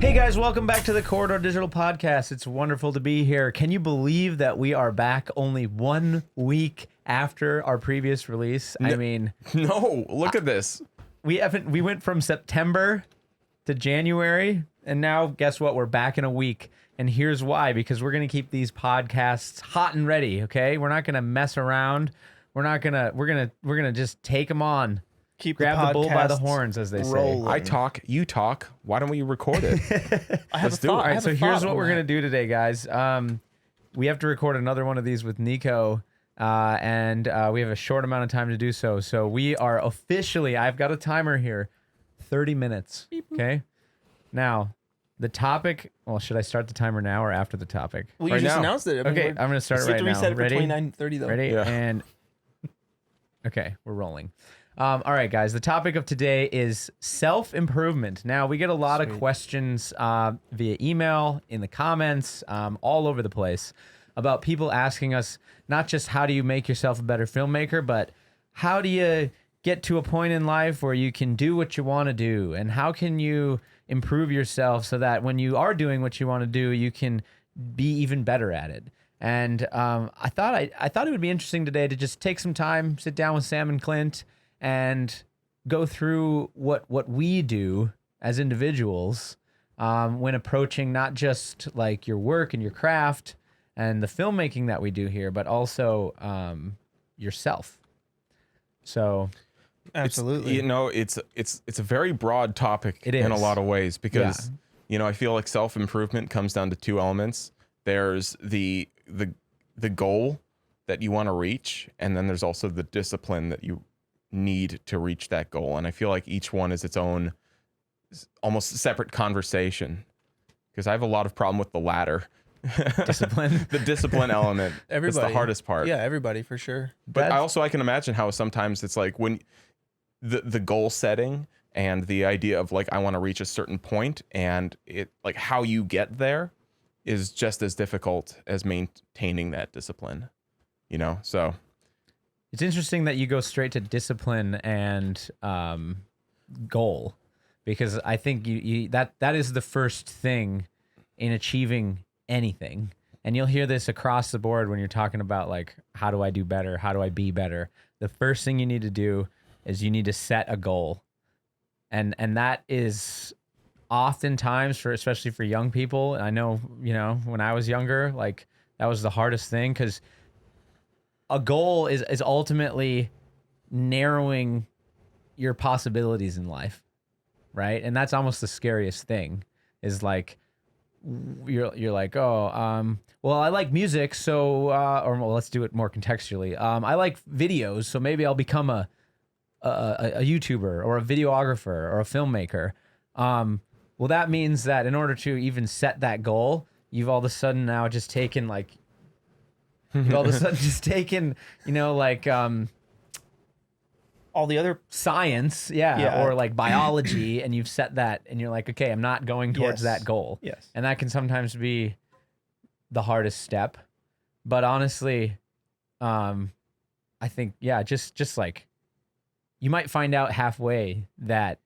Hey guys, welcome back to the Corridor Digital Podcast. It's wonderful to be here. Can you believe that we are back only 1 week after our previous release? I mean, no, look at this. We went from September to January, and now guess what? We're back in a week. And here's why, because we're going to keep these podcasts hot and ready, okay? We're not going to mess around. We're going to just take them on. Grab the bull by the horns, as they say. I talk, you talk. Why don't we record it? Let's do it. All right, so here's what we're going to do today, guys. We have to record another one of these with Nico, and we have a short amount of time to do so. So we are officially, I've got a timer here, 30 minutes, okay? Now, the topic, well, should I start the timer now or after the topic? Well, you just announced it. Okay, I'm going to start it right now. Reset it for Ready? 29:30 though. Ready? Yeah. And okay, we're rolling. All right, guys. The topic of today is self-improvement. Now, we get a lot of questions via email, in the comments, all over the place about people asking us not just how do you make yourself a better filmmaker, but how do you get to a point in life where you can do what you want to do, and how can you improve yourself so that when you are doing what you want to do, you can be even better at it. And I thought it would be interesting today to just take some time, sit down with Sam and Clint, and go through what we do as individuals when approaching not just like your work and your craft and the filmmaking that we do here, but also yourself. So, Absolutely. It's a very broad topic in a lot of ways because I feel like self-improvement comes down to two elements. There's the goal that you want to reach, and then there's also the discipline that you need to reach that goal. And I feel like each one is its own almost separate conversation, because I have a lot of problem with the latter. Discipline. The discipline element. Everybody. It's the hardest part. Yeah, everybody for sure. But I can imagine how sometimes it's like when the goal setting and the idea of like, I want to reach a certain point, and it like how you get there is just as difficult as maintaining that discipline, so. It's interesting that you go straight to discipline and goal, because I think that is the first thing in achieving anything. And you'll hear this across the board when you're talking about like, how do I do better? How do I be better? The first thing you need to do is you need to set a goal. And that is oftentimes especially for young people. I know, when I was younger, like that was the hardest thing, because a goal is ultimately narrowing your possibilities in life, right? And that's almost the scariest thing, is like you're like, well, I like music, so let's do it more contextually. I like videos, so maybe I'll become a YouTuber or a videographer or a filmmaker. Well, that means that in order to even set that goal, you've all of a sudden now just taken like. You've all of a sudden just taken, all the other science, or like biology, and you've set that, and you're like, okay, I'm not going towards that goal. Yes. And that can sometimes be the hardest step. But honestly, I think, just like, you might find out halfway that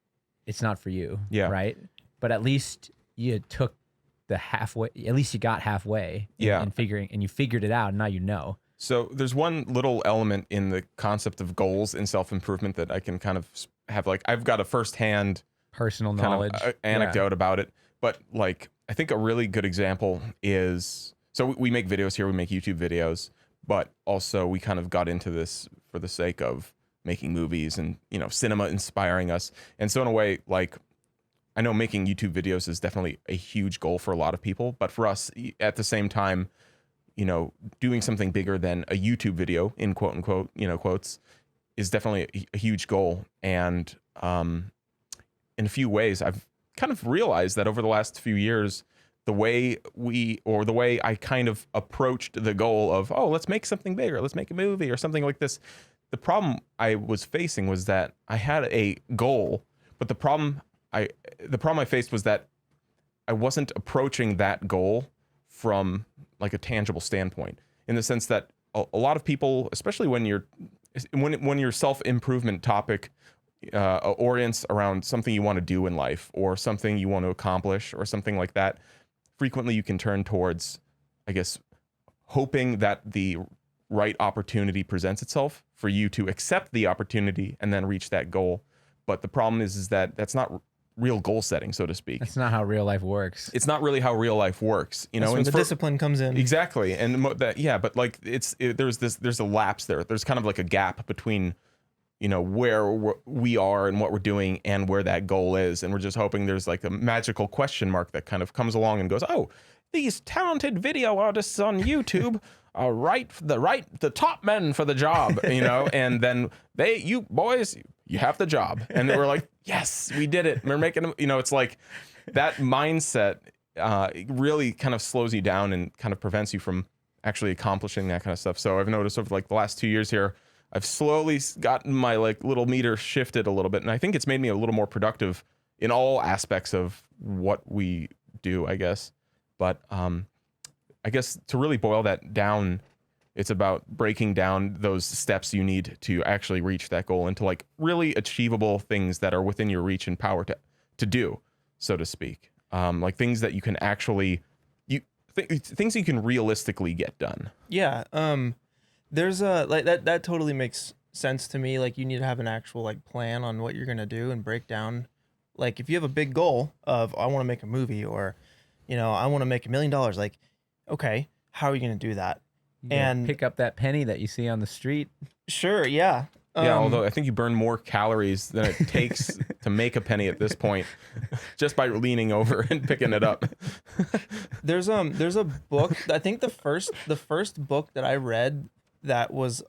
it's not for you. Yeah. Right? But at least you took the halfway, at least you got halfway and you figured it out, and now you know. So there's one little element in the concept of goals and self-improvement that I can kind of have, like, I've got a firsthand personal knowledge anecdote about it. But like, I think a really good example is, so we make videos here, we make YouTube videos, but also we kind of got into this for the sake of making movies and, cinema inspiring us. And so in a way, like, I know making YouTube videos is definitely a huge goal for a lot of people, but for us at the same time, doing something bigger than a YouTube video, in quote unquote, quotes, is definitely a huge goal. And in a few ways, I've kind of realized that over the last few years, the way I kind of approached the goal of, let's make something bigger, let's make a movie or something like this. The problem I was facing was that I had a goal, but the problem I faced was that I wasn't approaching that goal from like a tangible standpoint, in the sense that a lot of people, especially when your self-improvement topic, orients around something you want to do in life or something you want to accomplish or something like that, frequently you can turn towards, I guess, hoping that the right opportunity presents itself for you to accept the opportunity and then reach that goal. But the problem is that that's not real goal setting, so to speak. That's not how real life works. It's not really how real life works, you know. That's where the discipline comes in. Exactly, and but like there's a lapse there. There's kind of like a gap between, you know, where we are and what we're doing and where that goal is, and we're just hoping there's like a magical question mark that kind of comes along and goes, oh, these talented video artists on YouTube are the top men for the job, you know, and then you boys, you have the job, and then we're like, yes, we did it. We're making them, you know. It's like that mindset really kind of slows you down and kind of prevents you from actually accomplishing that kind of stuff. So I've noticed over like the last 2 years here, I've slowly gotten my like little meter shifted a little bit, and I think it's made me a little more productive in all aspects of what we do, I guess. But I guess to really boil that down, it's about breaking down those steps you need to actually reach that goal into like really achievable things that are within your reach and power to do, so to speak. Like things that you can actually things you can realistically get done. Yeah. There's a like that totally makes sense to me. Like you need to have an actual like plan on what you're gonna do and break down. Like if you have a big goal of I want to make a movie or, you know, I want to make $1 million. Like, okay, how are you gonna do that? And pick up that penny that you see on the street. Sure, yeah. Yeah, although I think you burn more calories than it takes to make a penny at this point, just by leaning over and picking it up. There's a book. I think the first book that I read that was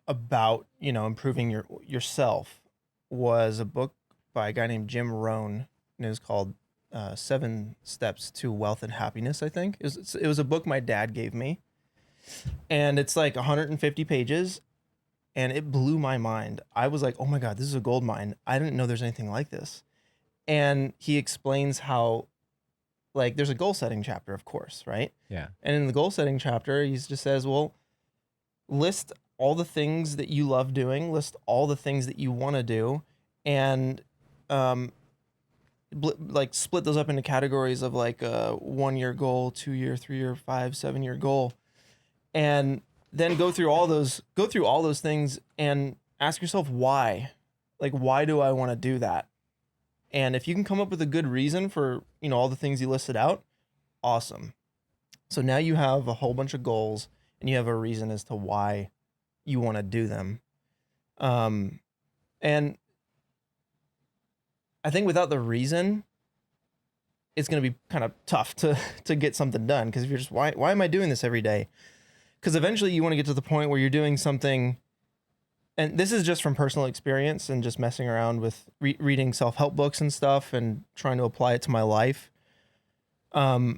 about, you know, improving yourself was a book by a guy named Jim Rohn, and it was called 7 Steps to Wealth and Happiness. I think it was a book my dad gave me, and it's like 150 pages. And it blew my mind. I was like, oh my God, this is a gold mine. I didn't know there's anything like this. And he explains how, like, there's a goal setting chapter, of course, right? Yeah. And in the goal setting chapter, he just says, well, list all the things that you love doing, list all the things that you want to do, and like split those up into categories of like a 1 year goal, 2 year, 3 year, 5, 7 year goal. And then go through all those things and ask yourself why. Like, why do I want to do that? And if you can come up with a good reason for, you know, all the things you listed out, awesome. So now you have a whole bunch of goals and you have a reason as to why you want to do them. And I think without the reason, it's going to be kind of tough to get something done. Because if you're just, why am I doing this every day? Because eventually you want to get to the point where you're doing something, and this is just from personal experience and just messing around with reading self-help books and stuff and trying to apply it to my life. You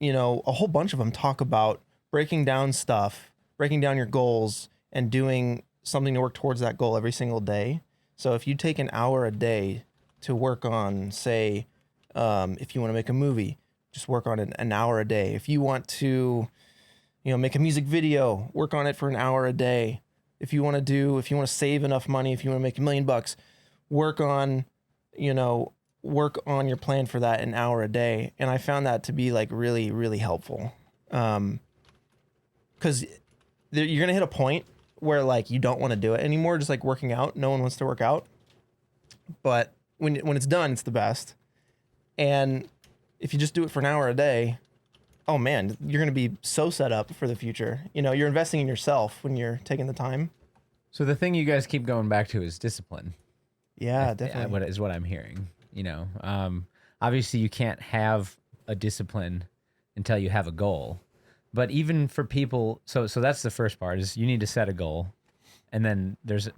know, a whole bunch of them talk about breaking down stuff, breaking down your goals, and doing something to work towards that goal every single day. So if you take an hour a day to work on, say, if you want to make a movie, just work on it an hour a day. If you want to, you know, make a music video, work on it for an hour a day. If you want to save enough money, if you want to make $1 million, work on your plan for that an hour a day. And I found that to be like really, really helpful. Because you're going to hit a point where like you don't want to do it anymore. Just like working out. No one wants to work out. But when it's done, it's the best. And if you just do it for an hour a day, oh man, you're going to be so set up for the future. You know, you're investing in yourself when you're taking the time. So the thing you guys keep going back to is discipline. Yeah, definitely. What is what I'm hearing, you know. Obviously you can't have a discipline until you have a goal. But even for people, so that's the first part, is you need to set a goal. And then there's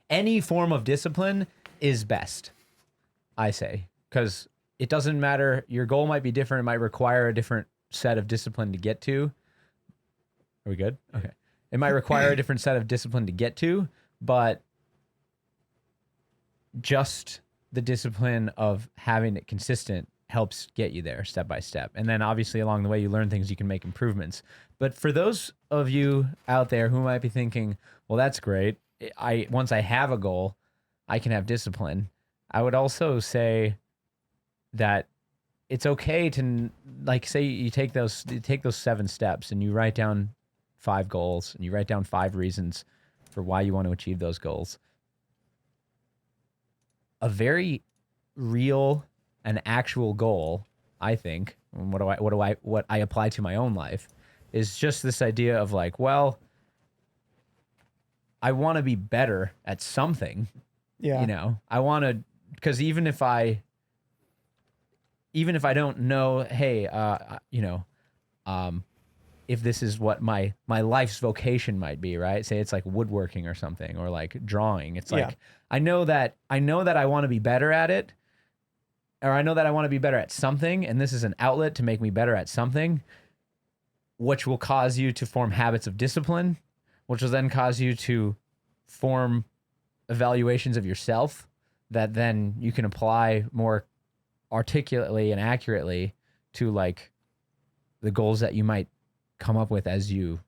any form of discipline is best, I say, because it doesn't matter. Your goal might be different. It might require a different set of discipline to get to. Are we good? Okay. It might require a different set of discipline to get to, but just the discipline of having it consistent helps get you there step by step. And then obviously along the way you learn things, you can make improvements. But for those of you out there who might be thinking, well, that's great, once I have a goal, I can have discipline. I would also say that it's okay to, like, say you take those 7 steps and you write down 5 goals and you write down 5 reasons for why you want to achieve those goals. A very real and actual goal, I think, and what I apply to my own life, is just this idea of like, well, I want to be better at something. Yeah. You know, I want to, because even if I don't know, hey, if this is what my life's vocation might be, right? Say it's like woodworking or something, or like drawing. It's like, I know that I want to be better at it, or I know that I want to be better at something, and this is an outlet to make me better at something, which will cause you to form habits of discipline, which will then cause you to form evaluations of yourself that then you can apply more articulately and accurately to like the goals that you might come up with as you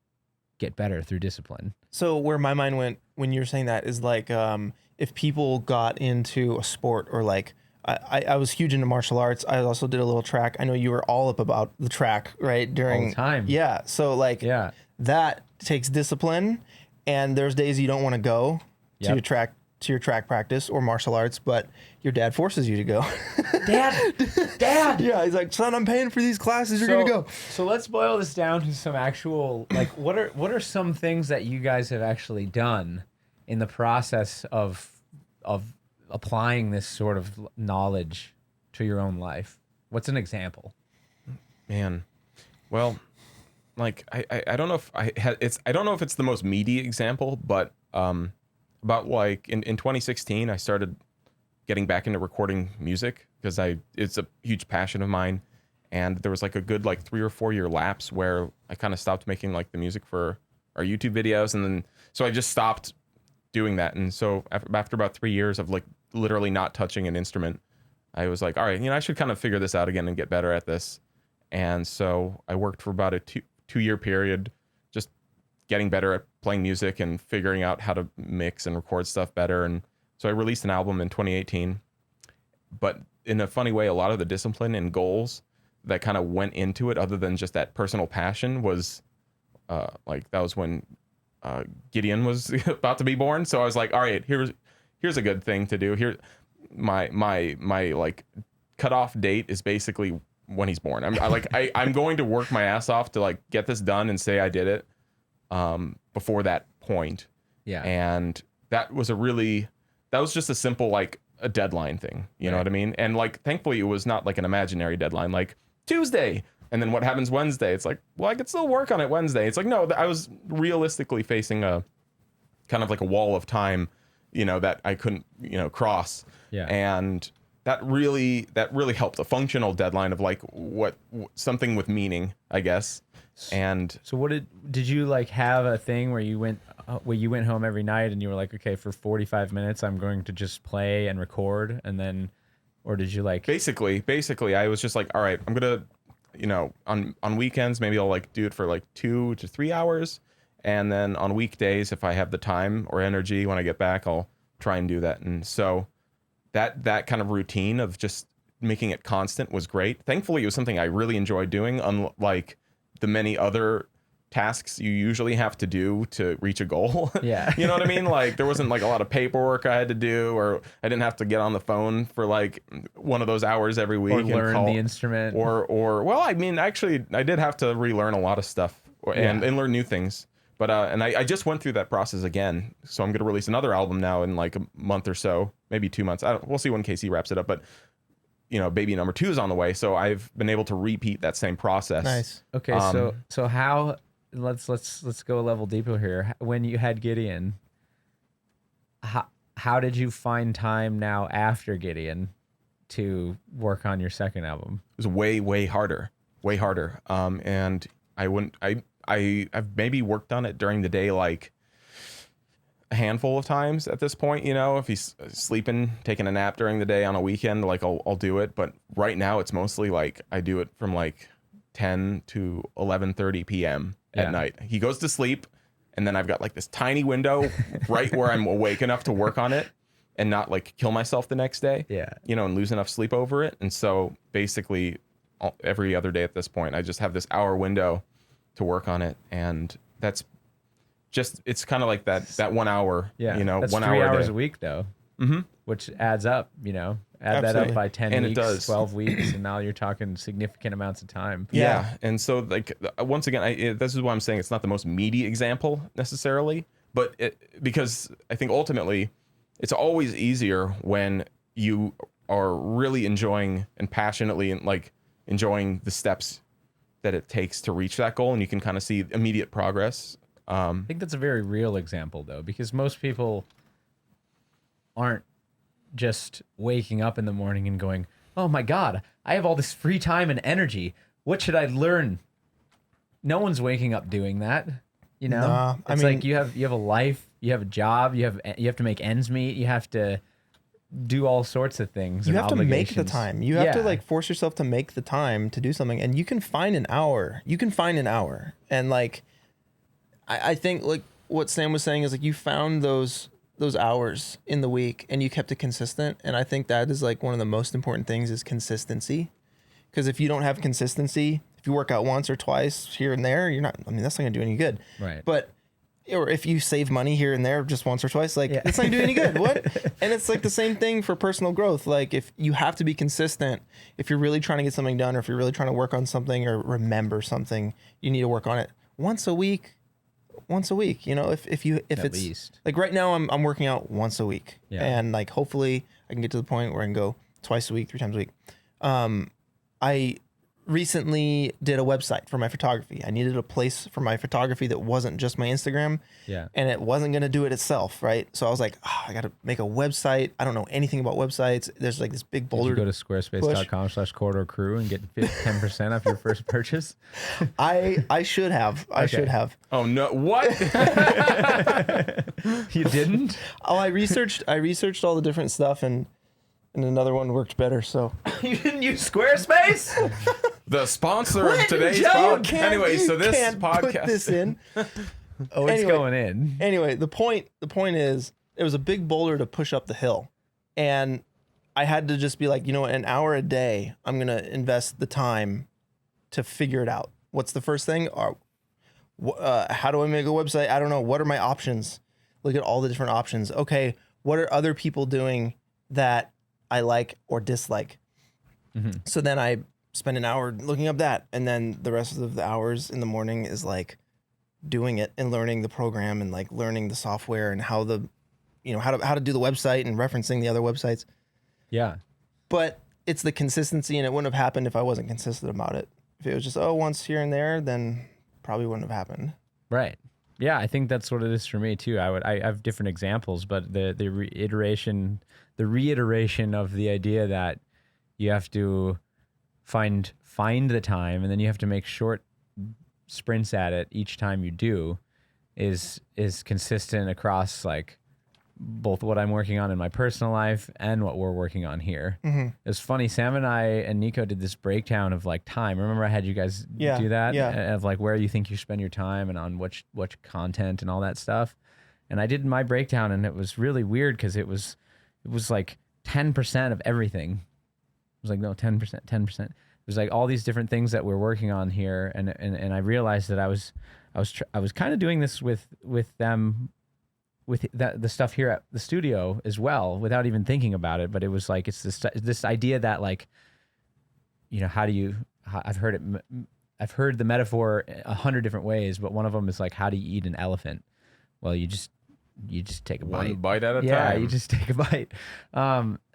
get better through discipline. So where my mind went when you were saying that is like, if people got into a sport, or like, I was huge into martial arts. I also did a little track. I know you were all up about the track, right? During all the time. Yeah. So like, that takes discipline, and there's days you don't want to go to your track practice or martial arts, but your dad forces you to go. Dad. Yeah, he's like, son, I'm paying for these classes. You're gonna go. So let's boil this down to some actual, like, what are some things that you guys have actually done in the process of applying this sort of knowledge to your own life? What's an example? Man, well, like I don't know if I don't know if it's the most meaty example, but about like in 2016 I started getting back into recording music because it's a huge passion of mine, and there was like a good like 3 or 4 year lapse where I kind of stopped making like the music for our YouTube videos, and then so I just stopped doing that. And so after about 3 years of like literally not touching an instrument, I was like, all right, I should kind of figure this out again and get better at this. And so I worked for about a two year period just getting better at playing music and figuring out how to mix and record stuff better. And so I released an album in 2018. But in a funny way, a lot of the discipline and goals that kind of went into it, other than just that personal passion, was like that was when Gideon was about to be born. So I was like, all right, here's a good thing to do. Here, my like cutoff date is basically when he's born. I'm going to work my ass off to like get this done and say I did it before that point. Yeah. And that was just a simple like a deadline thing. You know what I mean? And like thankfully it was not like an imaginary deadline like Tuesday. And then what happens Wednesday? It's like, well, I could still work on it Wednesday. It's like, no, I was realistically facing a kind of like a wall of time, that I couldn't, cross. Yeah. And that really helped. A functional deadline of like something with meaning, I guess. And so what did you like have a thing where you went home every night and you were like, okay, for 45 minutes, I'm going to just play and record. And then, or did you like basically I was just like, all right, I'm going to, on weekends, maybe I'll like do it for like 2 to 3 hours. And then on weekdays, if I have the time or energy when I get back, I'll try and do that. And so that kind of routine of just making it constant was great. Thankfully, it was something I really enjoyed doing, unlike the many other tasks you usually have to do to reach a goal. Yeah. You know what I mean? Like there wasn't like a lot of paperwork I had to do, or I didn't have to get on the phone for like one of those hours every week. Or learn the instrument. Or well, I mean, actually, I did have to relearn a lot of stuff and learn new things. But and I just went through that process again. So I'm going to release another album now in like a month or so, maybe 2 months. We'll see when Casey wraps it up. But baby number 2 is on the way. So I've been able to repeat that same process. Nice. Okay. So how, let's go a level deeper here. When you had Gideon, how did you find time now after Gideon to work on your second album? It was way harder. And I've maybe worked on it during the day like a handful of times at this point. If he's sleeping, taking a nap during the day on a weekend, like I'll do it. But right now it's mostly like I do it from like 10 to 11:30 p.m. at night. He goes to sleep, and then I've got like this tiny window right where I'm awake enough to work on it and not like kill myself the next day. Yeah. You know, and lose enough sleep over it. And so basically every other day at this point, I just have this hour window to work on it. And that's just, it's kind of like that 1 hour, Yeah. you know, That's 1 3 hour hours day. a week though, Mm-hmm. which adds up, you know, add that Absolutely. up by 10 And it weeks, does. 12 weeks. And now you're talking significant amounts of time. Yeah. And so like, once again, this is why I'm saying it's not the most meaty example necessarily, but because I think ultimately it's always easier when you are really enjoying and passionately and like enjoying the steps that it takes to reach that goal. And you can kind of see immediate progress. I think that's a very real example though, because most people aren't just waking up in the morning and going, oh my God, I have all this free time and energy. What should I learn? No one's waking up doing that. You know, Nah, I it's mean- like you have a life, you have a job, you have to make ends meet, you have to do all sorts of things. You and have to make the obligations. time. You have to Yeah. like force yourself to make the time to do something, and you can find an hour. And like, I think like what Sam was saying is like you found those hours in the week and you kept it consistent. And I think that is like one of the most important things is consistency. Because if you don't have consistency, if you work out once or twice here and there, you're not. I mean, that's not gonna do any good. Right. But or if you save money here and there just once or twice, like Yeah. it's not gonna do any good. What? And it's like the same thing for personal growth. Like if you have to be consistent, if you're really trying to get something done, or if you're really trying to work on something or remember something, you need to work on it once a week. You know, if At it's least. like right now I'm working out once a week. Yeah. And like hopefully I can get to the point where I can go twice a week, 3 times a week. I recently did a website for my photography. I needed a place for my photography that wasn't just my Instagram. Yeah. And it wasn't going to do it itself, right? So I was like, I got to make a website. I don't know anything about websites. There's like this big Did boulder. you go to squarespace.com/corridor crew and get 10% off your first purchase? I should have. I Okay. should have. Oh no! What? You didn't? Oh, I researched all the different stuff, and another one worked better. So You didn't use Squarespace? The sponsor of Clint, today's Joe, podcast. can't- Anyway, you so this can't put podcast. this in. Oh, it's Anyway. going in. Anyway, the point is it was a big boulder to push up the hill, and I had to just be like, you know what, an hour a day, I'm gonna invest the time to figure it out. What's the first thing? How do I make a website? I don't know. What are my options? Look at all the different options. Okay, what are other people doing that I like or dislike? Mm-hmm. So then I spend an hour looking up that, and then the rest of the hours in the morning is like doing it and learning the program and like learning the software and how to do the website and referencing the other websites. Yeah. But it's the consistency, and it wouldn't have happened if I wasn't consistent about it. If it was just once here and there, then probably wouldn't have happened. Right. Yeah, I think that's what it is for me too. I have different examples, but the reiteration of the idea that you have to find the time, and then you have to make short sprints at it each time you do is consistent across like both what I'm working on in my personal life and what we're working on here. Mm-hmm. It's funny, Sam and I and Nico did this breakdown of like time. Remember I had you guys Yeah, do that? yeah. Of like where you think you spend your time and on which content and all that stuff. And I did my breakdown, and it was really weird because it was like 10% of everything. It was like, no, 10%. It was like all these different things that we're working on here. And I realized that I was kind of doing this with them, with the stuff here at the studio as well, without even thinking about it. But it was like, it's this idea that like, you know, I've heard the metaphor 100 different ways, but one of them is like, how do you eat an elephant? Well, you just take a One bite. bite at a Yeah, time. you just take a bite.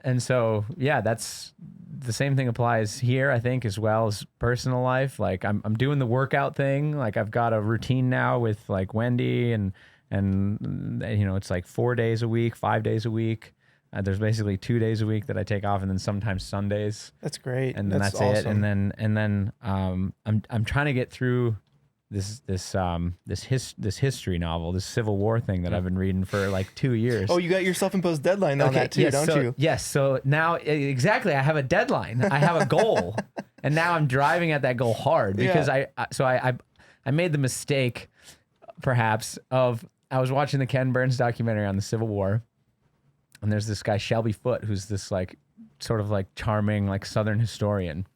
And so, yeah, that's the same thing applies here, I think, as well as personal life. Like I'm doing the workout thing. Like I've got a routine now with like Wendy and you know, it's like 4 days a week, 5 days a week. There's basically 2 days a week that I take off, and then sometimes Sundays, That's great. and then that's awesome. it. And then I'm trying to get through this history novel, this Civil War thing that I've been reading for like 2 years. Oh, you got your self-imposed deadline on that too, don't you? Yes. So now, exactly, I have a deadline. I have a goal, and now I'm driving at that goal hard because Yeah. I made the mistake perhaps, of I was watching the Ken Burns documentary on the Civil War, and there's this guy Shelby Foote who's this like sort of like charming like Southern historian.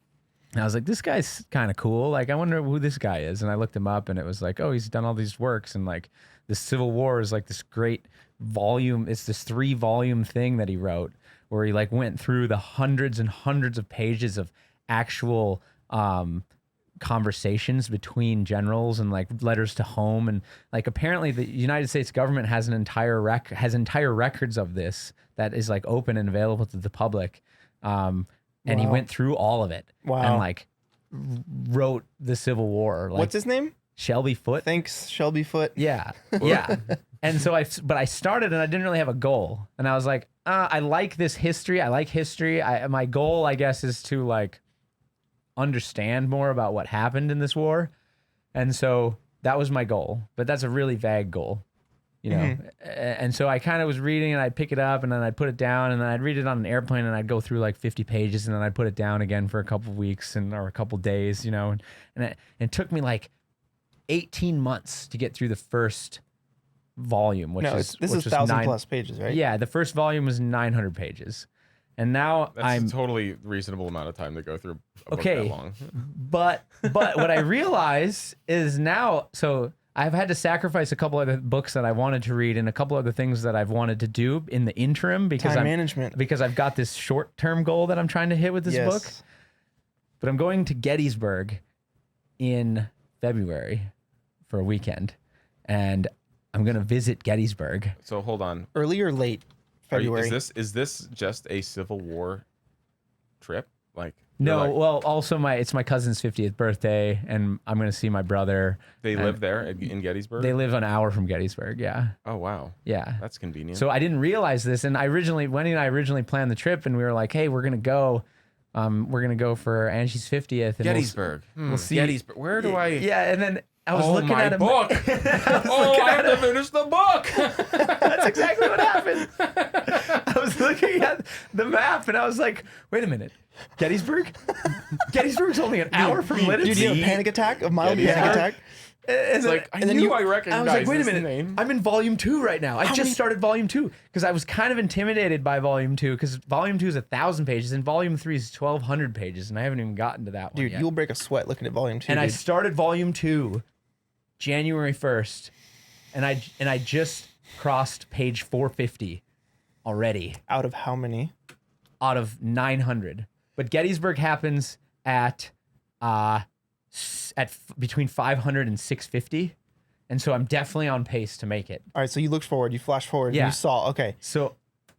And I was like, this guy's kind of cool. Like, I wonder who this guy is. And I looked him up, and it was like, oh, he's done all these works, and like the Civil War is like this great volume. It's this 3-volume thing that he wrote where he like went through the hundreds and hundreds of pages of actual conversations between generals and like letters to home, and like apparently the United States government has an entire entire records of this that is like open and available to the public. And he went through all of it. Wow. And like wrote the Civil War. Like, What's his name? Shelby Foote. Thanks, Shelby Foote. Yeah. Yeah. And so I started and I didn't really have a goal. And I was like, I like this history. I like history. My goal, I guess, is to like understand more about what happened in this war. And so that was my goal, but that's a really vague goal, you know? And so I kind of was reading and I'd pick it up and then I'd put it down and then I'd read it on an airplane and I'd go through like 50 pages and then I'd put it down again for a couple of weeks or a couple of days, you know? And it took me like 18 months to get through the first volume, This is 1,000+ pages, right? Yeah, the first volume was 900 pages. And now That's a totally reasonable amount of time to go through a book that long. But what I realize is now, so I've had to sacrifice a couple other books that I wanted to read and a couple other things that I've wanted to do in the interim because because I've got this short-term goal that I'm trying to hit with this book. But I'm going to Gettysburg in February for a weekend, and I'm going to visit Gettysburg. So hold on. Early or late February? Is this just a Civil War trip? Like no, well, also it's my cousin's 50th birthday, and I'm going to see my brother. They live there in Gettysburg? They live an hour from Gettysburg, yeah. Oh, wow. Yeah. That's convenient. So I didn't realize this, and Wendy and I originally planned the trip, and we were like, hey, we're going to go. We're going to go for Angie's 50th. And Gettysburg. We'll see. Gettysburg. Where do I... Yeah, and then I was looking my at a book. I have to finish the book. That's exactly what happened. I was looking at the map and I was like, wait a minute. Gettysburg? Gettysburg's only an hour from Lidditz. Dude, you have a panic attack? A mild panic attack? And then, I recognized I was like, wait a minute. name. I'm in volume 2 right now. I just started volume 2 because I was kind of intimidated by volume 2 because volume 2 is 1,000 pages and volume 3 is 1,200 pages and I haven't even gotten to that one Dude, yet. you'll break a sweat looking at volume 2. And I started volume 2 January 1st and I just crossed page 450 already. Out of how many? Out of 900. But Gettysburg happens at between 500 and 650. And so I'm definitely on pace to make it. All right, so you looked forward, you flashed forward, Yeah. and you saw, okay. So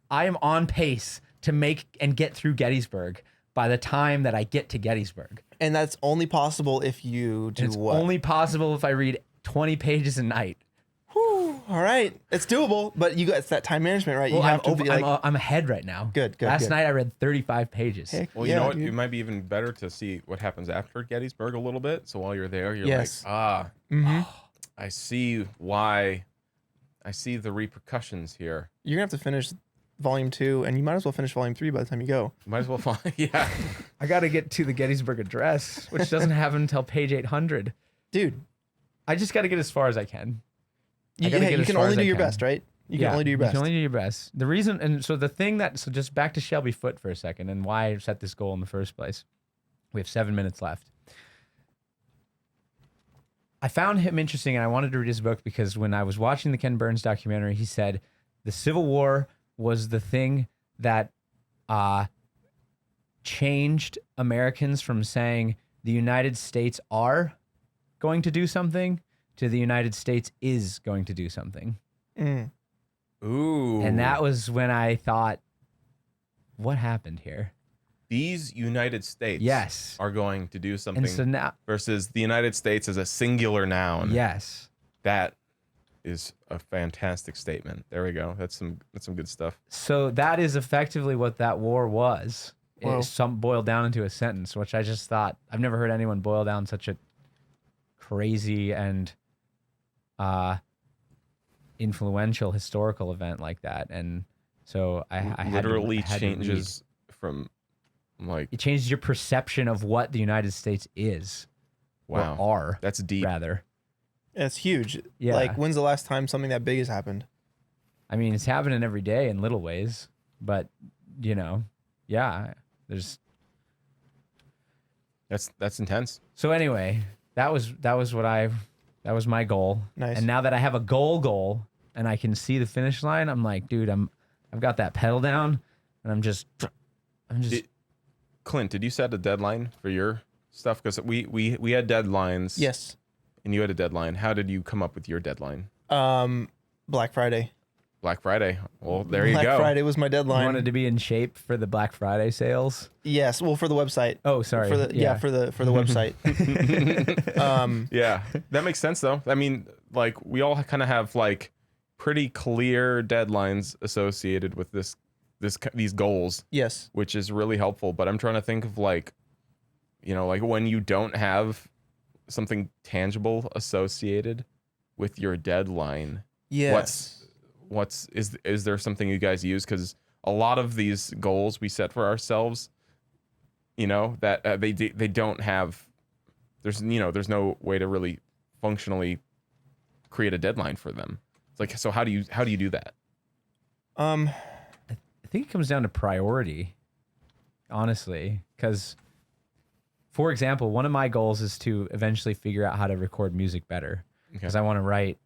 I am on pace to make and get through Gettysburg by the time that I get to Gettysburg. And that's only possible if you do And it's what? only possible if I read 20 pages a night. Whew, all right, it's doable, but it's that time management, right? Well, you have to be like, I'm ahead right now. Good, Last good. night I read 35 pages. Heck, Well, you know what? It might be even better to see what happens after Gettysburg a little bit. So while you're there, you're like, I see why. I see the repercussions here. You're gonna have to finish volume 2, and you might as well finish volume 3 by the time you go. Might as well find. Yeah. I got to get to the Gettysburg Address, which doesn't happen until page 800. Dude, I just got to get as far as I can. you can only do your best, right? You can only do your best. You can only do your best. The reason, and so the thing so just back to Shelby Foote for a second and why I set this goal in the first place. We have 7 minutes left. I found him interesting and I wanted to read his book because when I was watching the Ken Burns documentary, he said the Civil War was the thing that changed Americans from saying the United States are going to do something to the United States is going to do something. Ooh. And that was when I thought, what happened here? These United States Yes. are going to do something And so now, versus the United States as a singular noun. yes. That is a fantastic statement. There we go. That's some good stuff. So that is effectively what that war was. Whoa. It's boiled down into a sentence, which I just thought, I've never heard anyone boil down such a crazy and influential historical event like that. And so I had literally to changes from like, it changes your perception of what the United States is. wow, Or are, that's deep. rather. It's huge. Yeah. Like, when's the last time something that big has happened? I mean, it's happening every day in little ways, but yeah, there's. That's intense. So anyway, that was my goal. Nice. And now that I have a goal and I can see the finish line, I'm like, dude, I've got that pedal down, and I'm just. Clint, did you set a deadline for your stuff? Because we had deadlines. Yes. And you had a deadline. How did you come up with your deadline? Black Friday. Black Friday. Well, there you go. Black Friday was my You deadline. wanted to be in shape for the Black Friday sales. Yes. Well, for the website. Oh, sorry. For the for the website. Yeah, that makes sense though. I mean, like we all kind of have like pretty clear deadlines associated with these goals, Yes. which is really helpful. But I'm trying to think of like, like when you don't have something tangible associated with your deadline. Yes. Is there something you guys use? Because a lot of these goals we set for ourselves, that they don't have. There's no way to really functionally create a deadline for them. It's like, so how do you do that? I think it comes down to priority, honestly, because, for example, one of my goals is to eventually figure out how to record music better, because I want to write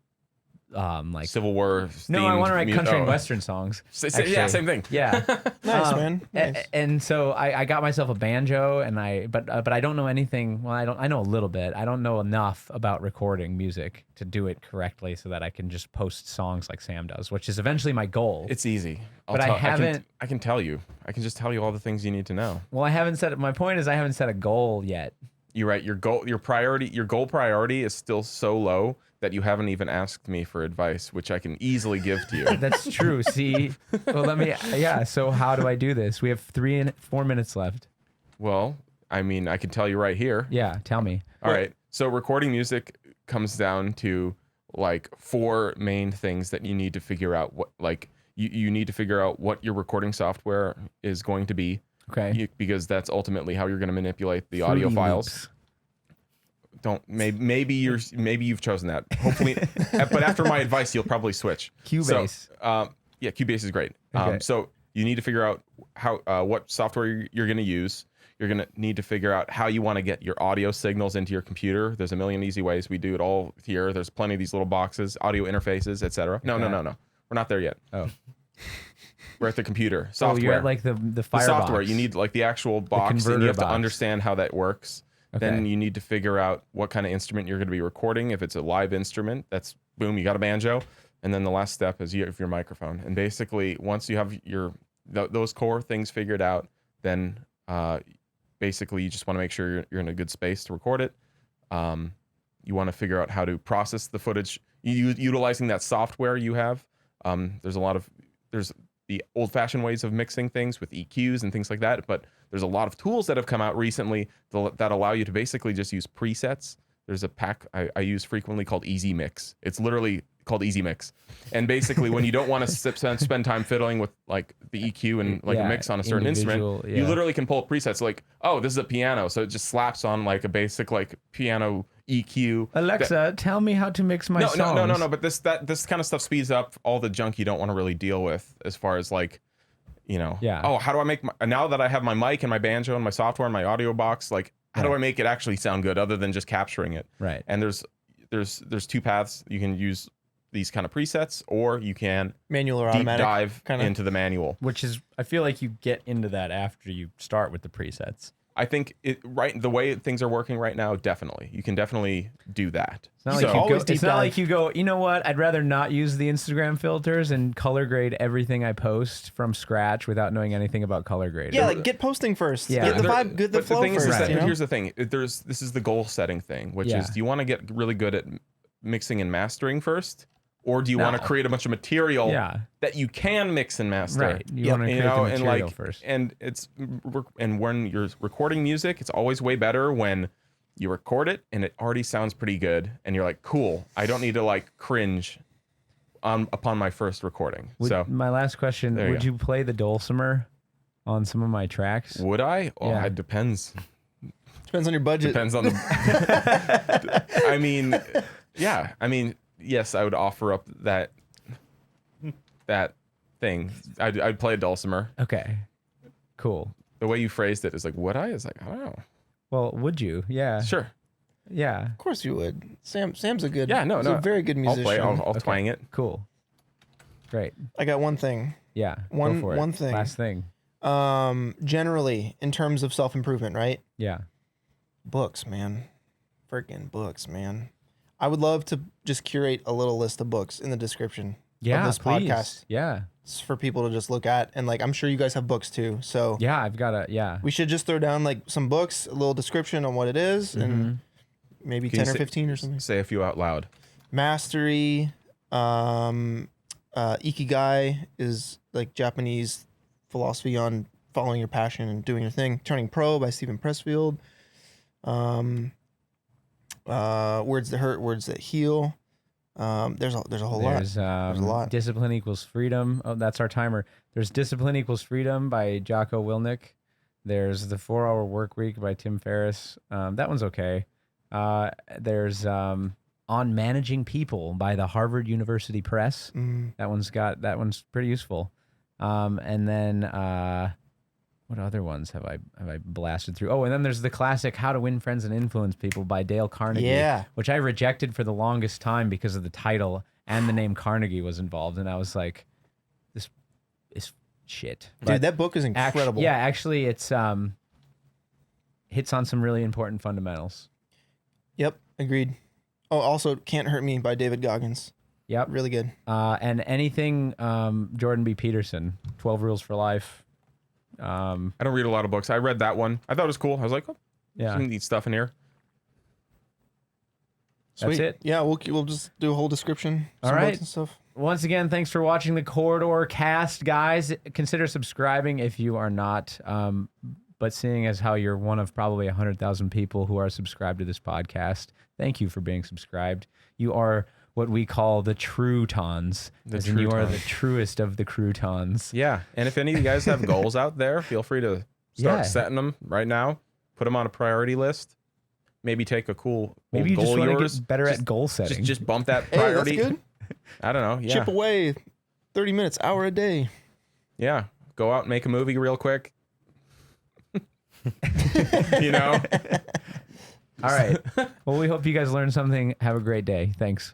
like Civil War. no, I want to write country and western songs. Yeah, same thing. Yeah, Nice, man. Nice. And so I got myself a banjo, and but I don't know anything. Well, I know a little bit. I don't know enough about recording music to do it correctly, so that I can just post songs like Sam does, which is eventually my goal. It's easy. But I haven't. I can tell you. I can just tell you all the things you need to know. Well, I haven't set. My point is, I haven't set a goal yet. You're right. Your goal priority is still so low that you haven't even asked me for advice, which I can easily give to you. That's true. See, well, so how do I do this? We have 4 minutes left. Well, I mean, I can tell you right here. Yeah, tell me. All right. So recording music comes down to like 4 main things that you need to figure out. You need to figure out what your recording software is going to be. Okay. Because that's ultimately how you're going to manipulate the audio files. Maybe you've chosen that. Hopefully, but after my advice, you'll probably switch. Cubase. So, Cubase is great. Okay. So you need to figure out what software you're going to use. You're going to need to figure out how you want to get your audio signals into your computer. There's a million easy ways. We do it all here. There's plenty of these little boxes, audio interfaces, etc. No. We're not there yet. Oh. We're at the computer. Software. Oh, you're at like the Firebox. The software. You need like the actual box, and you have to understand how that works. Okay. Then you need to figure out what kind of instrument you're going to be recording. If it's a live instrument, that's boom, you got a banjo. And then the last step is your microphone. And basically, once you have those core things figured out, then basically you just want to make sure you're in a good space to record it. You want to figure out how to process the footage utilizing that software you have. There's the old-fashioned ways of mixing things with EQs and things like that, but there's a lot of tools that have come out recently that allow you to basically just use presets. There's a pack I use frequently called Easy Mix. It's literally called Easy Mix. And basically when you don't want to spend time fiddling with like the EQ and like a mix on a certain instrument, you literally can pull presets like, oh, this is a piano. So it just slaps on like a basic like piano EQ. Alexa, tell me how to mix my songs. No. But this kind of stuff speeds up all the junk you don't want to really deal with as far as like, oh, how do I make now that I have my mic and my banjo and my software and my audio box, like how do I make it actually sound good other than just capturing it? Right. And there's 2 paths. You can use these kind of presets, or you can Manual or deep automatic dive into the manual. Which is, I feel like you get into that after you start with the presets. I think the way things are working right now, definitely. You can definitely do that. It's not like you go, you know what? I'd rather not use the Instagram filters and color grade everything I post from scratch without knowing anything about color grading. Yeah, like get posting first. Yeah. Get the vibe, get the flow first. Here's the thing. This is the goal setting thing, which is, do you want to get really good at mixing and mastering first? Or do you want to create a bunch of material that you can mix and master? Right. You want to create the material first. And when you're recording music, it's always way better when you record it and it already sounds pretty good, and you're like, cool, I don't need to like cringe upon my first recording. My last question: would you play the dulcimer on some of my tracks? Would I? Oh, it depends. Depends on your budget. Depends on the. I mean. Yeah, I mean, yes, I would offer up that thing. I'd play a dulcimer. Okay. Cool. The way you phrased it is like, would I? It's like, I don't know. Well, would you? Yeah. Sure. Yeah. Of course you would. Sam's a good. Yeah, no, he's no. a very good musician. I'll twang it. Cool. Great. I got one thing. Yeah. One- go for it. one thing. Last thing. Generally, in terms of self-improvement, right? Yeah. Books, man. Freaking books, man. I would love to just curate a little list of books in the description Yeah. of this Please. podcast. Yeah. It's for people to just look at. And like, I'm sure you guys have books too. So Yeah. I've got a, yeah. we should just throw down like some books, a little description on what it is, and maybe Can you 10 or say- 15 or something. Say a few out loud. Mastery. Ikigai is like Japanese philosophy on following your passion and doing your thing. Turning Pro by Stephen Pressfield. Words That Hurt, Words That Heal. There's a whole lot. There's a lot. Discipline Equals Freedom. Oh, that's our timer. There's Discipline Equals Freedom by Jocko Willink. There's The 4-Hour Work Week by Tim Ferriss. That one's okay. There's On Managing People by the Harvard University Press. That one's pretty useful. And then what other ones have I blasted through? Oh, and then there's the classic How to Win Friends and Influence People by Dale Carnegie. Yeah. Which I rejected for the longest time because of the title and the name Carnegie was involved, and I was like, this is shit. Dude, that book is incredible. Actually, it's hits on some really important fundamentals. Yep, agreed. Oh, also Can't Hurt Me by David Goggins. Yep. Really good. And anything Jordan B. Peterson, 12 Rules for Life. I don't read a lot of books. I read that one. I thought it was cool. I was like, oh, Yeah. some neat stuff in here. That's it. Yeah, we'll just do a whole description. All some right. books and stuff. Once again, thanks for watching the Corridor Cast, guys. Consider subscribing if you are not. But seeing as how you're one of probably 100,000 people who are subscribed to this podcast, thank you for being subscribed. You are what we call the Trutons. As in you are the truest of the croutons. Yeah. And if any of you guys have goals out there, feel free to start setting them right now. Put them on a priority list. Maybe take a cool Maybe you goal just of want to yours. get better at goal setting. Just bump that Hey, priority. that's good. I don't know. Yeah. Chip away 30 minutes, hour a day. Yeah. Go out and make a movie real quick. You know? All right. Well, we hope you guys learned something. Have a great day. Thanks.